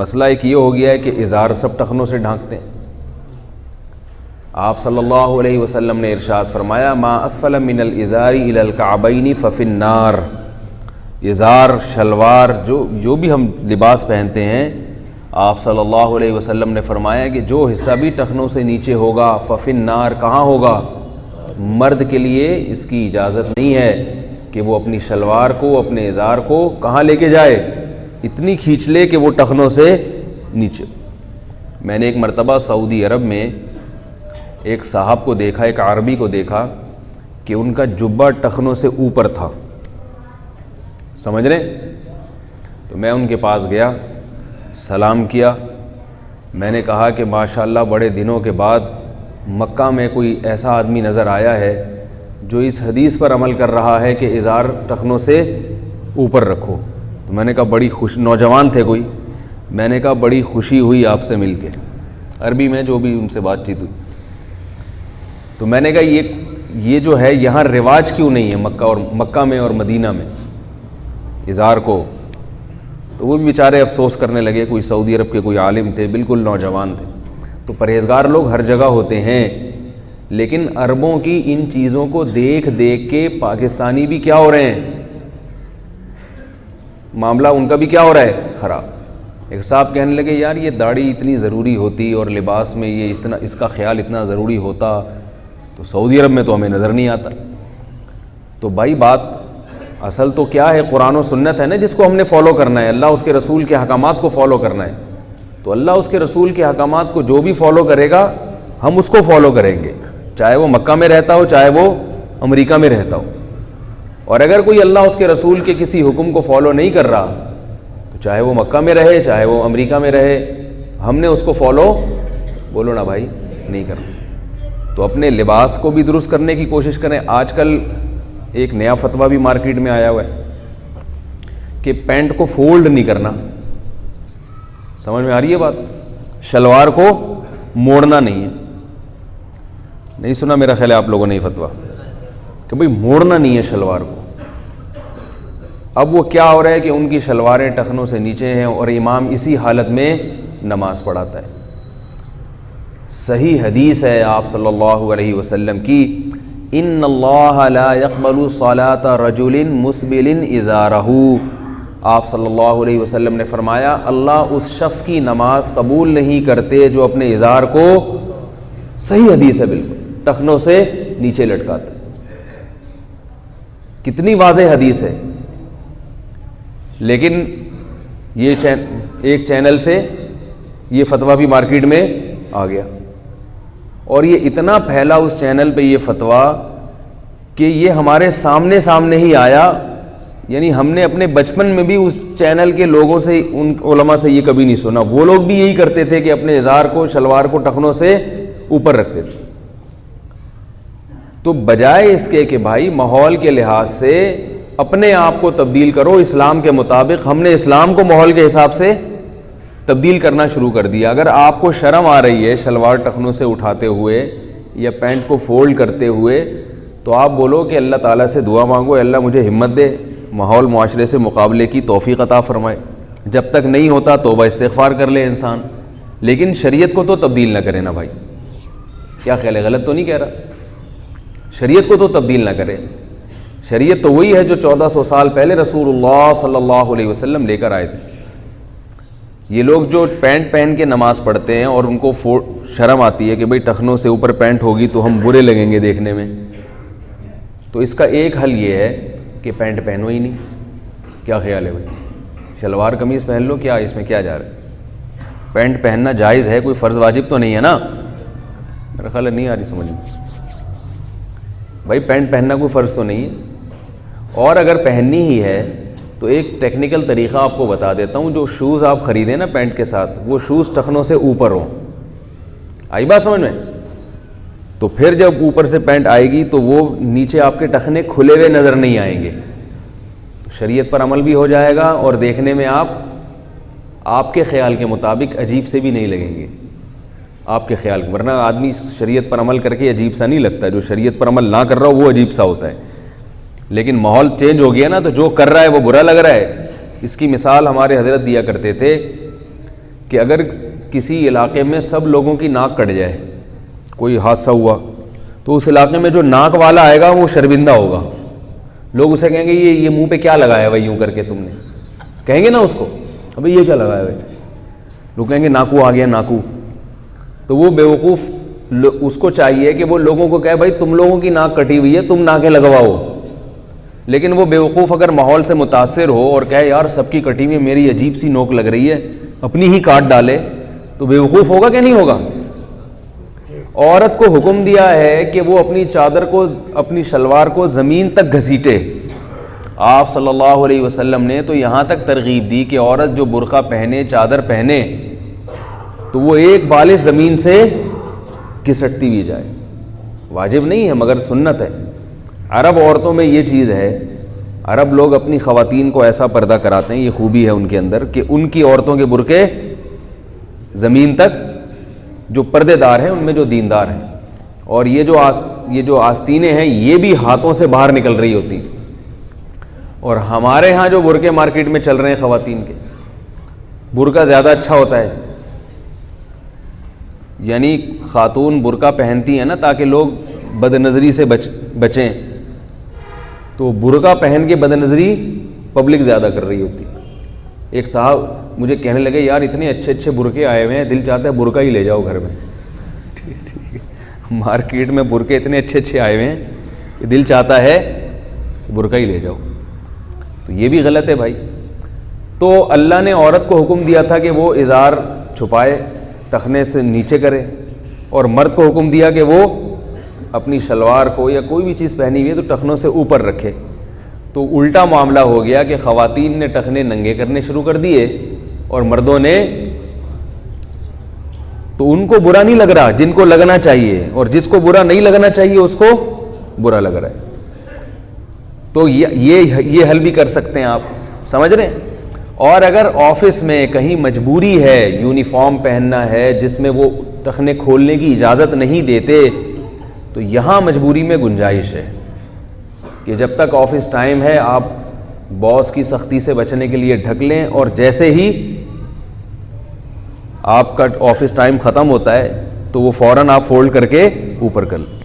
مسئلہ ایک یہ ہو گیا ہے کہ ازار سب ٹخنوں سے ڈھانکتے ہیں. آپ صلی اللہ علیہ وسلم نے ارشاد فرمایا ما اسفل من الازار الی الکعبین ففی النار. ازار شلوار جو بھی ہم لباس پہنتے ہیں، آپ صلی اللہ علیہ وسلم نے فرمایا کہ جو حصہ بھی ٹخنوں سے نیچے ہوگا ففی النار، کہاں ہوگا؟ مرد کے لیے اس کی اجازت نہیں ہے کہ وہ اپنی شلوار کو، اپنے ازار کو کہاں لے کے جائے، اتنی کھینچ لے کہ وہ ٹخنوں سے نیچے. میں نے ایک مرتبہ سعودی عرب میں ایک صاحب کو دیکھا، ایک عربی کو دیکھا کہ ان کا جبہ ٹخنوں سے اوپر تھا، سمجھ رہے؟ تو میں ان کے پاس گیا، سلام کیا. میں نے کہا کہ ماشاءاللہ بڑے دنوں کے بعد مکہ میں کوئی ایسا آدمی نظر آیا ہے جو اس حدیث پر عمل کر رہا ہے کہ ازار ٹخنوں سے اوپر رکھو. تو میں نے کہا بڑی نوجوان تھے کوئی، میں نے کہا بڑی خوشی ہوئی آپ سے مل کے، عربی میں جو بھی ان سے بات چیت ہوئی. تو میں نے کہا یہ جو ہے یہاں رواج کیوں نہیں ہے مکہ میں اور مدینہ میں ازار کو؟ تو وہ بھی بیچارے افسوس کرنے لگے. کوئی سعودی عرب کے کوئی عالم تھے، بالکل نوجوان تھے. تو پرہیزگار لوگ ہر جگہ ہوتے ہیں، لیکن عربوں کی ان چیزوں کو دیکھ دیکھ کے پاکستانی بھی کیا ہو رہے ہیں، معاملہ ان کا بھی کیا ہو رہا ہے، خراب. ایک صاحب کہنے لگے یار یہ داڑھی اتنی ضروری ہوتی اور لباس میں یہ اس کا خیال اتنا ضروری ہوتا تو سعودی عرب میں تو ہمیں نظر نہیں آتا. تو بھائی بات اصل تو کیا ہے، قرآن و سنت ہے نا جس کو ہم نے فالو کرنا ہے، اللہ اس کے رسول کے احکامات کو فالو کرنا ہے. تو اللہ اس کے رسول کے احکامات کو جو بھی فالو کرے گا ہم اس کو فالو کریں گے، چاہے وہ مکہ میں رہتا ہو چاہے وہ امریکہ میں رہتا ہو. اور اگر کوئی اللہ اس کے رسول کے کسی حکم کو فالو نہیں کر رہا تو چاہے وہ مکہ میں رہے چاہے وہ امریکہ میں رہے، ہم نے اس کو فالو بولو نا بھائی نہیں کرنا. تو اپنے لباس کو بھی درست کرنے کی کوشش کریں. آج کل ایک نیا فتویٰ بھی مارکیٹ میں آیا ہوا ہے کہ پینٹ کو فولڈ نہیں کرنا. سمجھ میں آ رہی ہے بات؟ شلوار کو موڑنا نہیں ہے. نہیں سنا میرا خیال ہے آپ لوگوں نے یہ فتویٰ کہ بھئی موڑنا نہیں ہے شلوار کو. اب وہ کیا ہو رہا ہے کہ ان کی شلواریں ٹخنوں سے نیچے ہیں اور امام اسی حالت میں نماز پڑھاتا ہے. صحیح حدیث ہے آپ صلی اللہ علیہ وسلم کی، ان اللہ لا يقبل صلاۃ رجل مسبل ازارہ. آپ صلی اللہ علیہ وسلم نے فرمایا اللہ اس شخص کی نماز قبول نہیں کرتے جو اپنے ازار کو، صحیح حدیث ہے بالکل، ٹخنوں سے نیچے لٹکاتا ہے. کتنی واضح حدیث ہے. لیکن یہ ایک چینل سے یہ فتویٰ بھی مارکیٹ میں آ گیا اور یہ اتنا پھیلا اس چینل پہ یہ فتویٰ کہ یہ ہمارے سامنے ہی آیا. یعنی ہم نے اپنے بچپن میں بھی اس چینل کے لوگوں سے، ان علماء سے یہ کبھی نہیں سنا. وہ لوگ بھی یہی کرتے تھے کہ اپنے ازار کو، شلوار کو ٹخنوں سے اوپر رکھتے تھے. تو بجائے اس کے بھائی ماحول کے لحاظ سے اپنے آپ کو تبدیل کرو اسلام کے مطابق، ہم نے اسلام کو ماحول کے حساب سے تبدیل کرنا شروع کر دیا. اگر آپ کو شرم آ رہی ہے شلوار ٹخنوں سے اٹھاتے ہوئے یا پینٹ کو فولڈ کرتے ہوئے تو آپ بولو کہ اللہ تعالیٰ سے دعا مانگو، اللہ مجھے ہمت دے، ماحول معاشرے سے مقابلے کی توفیق عطا فرمائے. جب تک نہیں ہوتا توبہ استغفار کر لے انسان، لیکن شریعت کو تو تبدیل نہ کرے نا بھائی. کیا خیال ہے، غلط تو نہیں کہہ رہا؟ شریعت کو تو تبدیل نہ کرے. شریعت تو وہی ہے جو 1400 سال پہلے رسول اللہ صلی اللہ علیہ وسلم لے کر آئے تھے. یہ لوگ جو پینٹ پہن کے نماز پڑھتے ہیں اور ان کو شرم آتی ہے کہ بھئی ٹخنوں سے اوپر پینٹ ہوگی تو ہم برے لگیں گے دیکھنے میں، تو اس کا ایک حل یہ ہے کہ پینٹ پہنو ہی نہیں. کیا خیال ہے بھائی؟ شلوار قمیض پہن لو، کیا اس میں کیا جا رہا ہے؟ پینٹ پہننا جائز ہے، کوئی فرض واجب تو نہیں ہے نا. میرا خیال ہے نہیں آ رہی سمجھ میں بھائی، پینٹ پہننا کوئی فرض تو نہیں ہے. اور اگر پہننی ہی ہے تو ایک ٹیکنیکل طریقہ آپ کو بتا دیتا ہوں. جو شوز آپ خریدیں نا پینٹ کے ساتھ، وہ شوز ٹخنوں سے اوپر ہوں. آئی بات سمجھ میں؟ تو پھر جب اوپر سے پینٹ آئے گی تو وہ نیچے آپ کے ٹخنے کھلے ہوئے نظر نہیں آئیں گے. شریعت پر عمل بھی ہو جائے گا اور دیکھنے میں آپ کے خیال کے مطابق عجیب سے بھی نہیں لگیں گے آپ کے خیال. ورنہ آدمی شریعت پر عمل کر کے عجیب سا نہیں لگتا، جو شریعت پر عمل نہ کر رہا ہو وہ عجیب سا ہوتا ہے. لیکن ماحول چینج ہو گیا نا، تو جو کر رہا ہے وہ برا لگ رہا ہے. اس کی مثال ہمارے حضرت دیا کرتے تھے کہ اگر کسی علاقے میں سب لوگوں کی ناک کٹ جائے، کوئی حادثہ ہوا، تو اس علاقے میں جو ناک والا آئے گا وہ شرمندہ ہوگا. لوگ اسے کہیں گے یہ منہ پہ کیا لگایا بھائی یوں کر کے تم نے، کہیں گے نا اس کو ابھی یہ کیا لگایا بھائی، لوگ کہیں گے ناکو آ گیا ناکو. تو وہ بیوقوف اس کو چاہیے کہ وہ لوگوں کو کہے بھائی تم لوگوں کی ناک کٹی ہوئی ہے، تم ناکیں لگواؤ. لیکن وہ بیوقوف اگر ماحول سے متاثر ہو اور کہے یار سب کی کٹی ہوئی میری عجیب سی نوک لگ رہی ہے، اپنی ہی کاٹ ڈالے، تو بیوقوف ہوگا کہ نہیں ہوگا؟ عورت کو حکم دیا ہے کہ وہ اپنی چادر کو، اپنی شلوار کو زمین تک گھسیٹے. آپ صلی اللہ علیہ وسلم نے تو یہاں تک ترغیب دی کہ عورت جو برقع پہنے، چادر پہنے، تو وہ ایک بالش زمین سے گھسٹتی ہوئی جائے. واجب نہیں ہے مگر سنت ہے. عرب عورتوں میں یہ چیز ہے، عرب لوگ اپنی خواتین کو ایسا پردہ کراتے ہیں، یہ خوبی ہے ان کے اندر کہ ان کی عورتوں کے برقعے زمین تک، جو پردے دار ہیں ان میں جو دیندار ہیں، اور یہ جو آستینیں ہیں یہ بھی ہاتھوں سے باہر نکل رہی ہوتی. اور ہمارے ہاں جو برقعے مارکیٹ میں چل رہے ہیں خواتین کے، برقع زیادہ اچھا ہوتا ہے. یعنی خاتون برقع پہنتی ہیں نا تاکہ لوگ بد نظری سے بچیں، تو برقع پہن کے بد نظری پبلک زیادہ کر رہی ہوتی. ایک صاحب مجھے کہنے لگے یار اتنے اچھے اچھے برقعے آئے ہوئے ہیں، دل چاہتا ہے برقع ہی لے جاؤ گھر میں. مارکیٹ میں برقعے اتنے اچھے اچھے آئے ہوئے ہیں کہ دل چاہتا ہے برقع ہی لے جاؤ. تو یہ بھی غلط ہے بھائی. تو اللہ نے عورت کو حکم دیا تھا کہ وہ ازار چھپائے، ٹخنے سے نیچے کرے، اور مرد کو حکم دیا کہ وہ اپنی شلوار کو یا کوئی بھی چیز پہنی ہوئی ہے تو ٹخنوں سے اوپر رکھے. تو الٹا معاملہ ہو گیا کہ خواتین نے ٹخنے ننگے کرنے شروع کر دیے اور مردوں نے، تو ان کو برا نہیں لگ رہا جن کو لگنا چاہیے، اور جس کو برا نہیں لگنا چاہیے اس کو برا لگ رہا ہے. تو یہ حل بھی کر سکتے ہیں آپ، سمجھ رہے ہیں. اور اگر آفس میں کہیں مجبوری ہے، یونیفارم پہننا ہے جس میں وہ ٹخنے کھولنے کی اجازت نہیں دیتے، تو یہاں مجبوری میں گنجائش ہے کہ جب تک آفس ٹائم ہے آپ باس کی سختی سے بچنے کے لیے ڈھک لیں، اور جیسے ہی آپ کا آفس ٹائم ختم ہوتا ہے تو وہ فوراً آپ فولڈ کر کے اوپر کر لیں.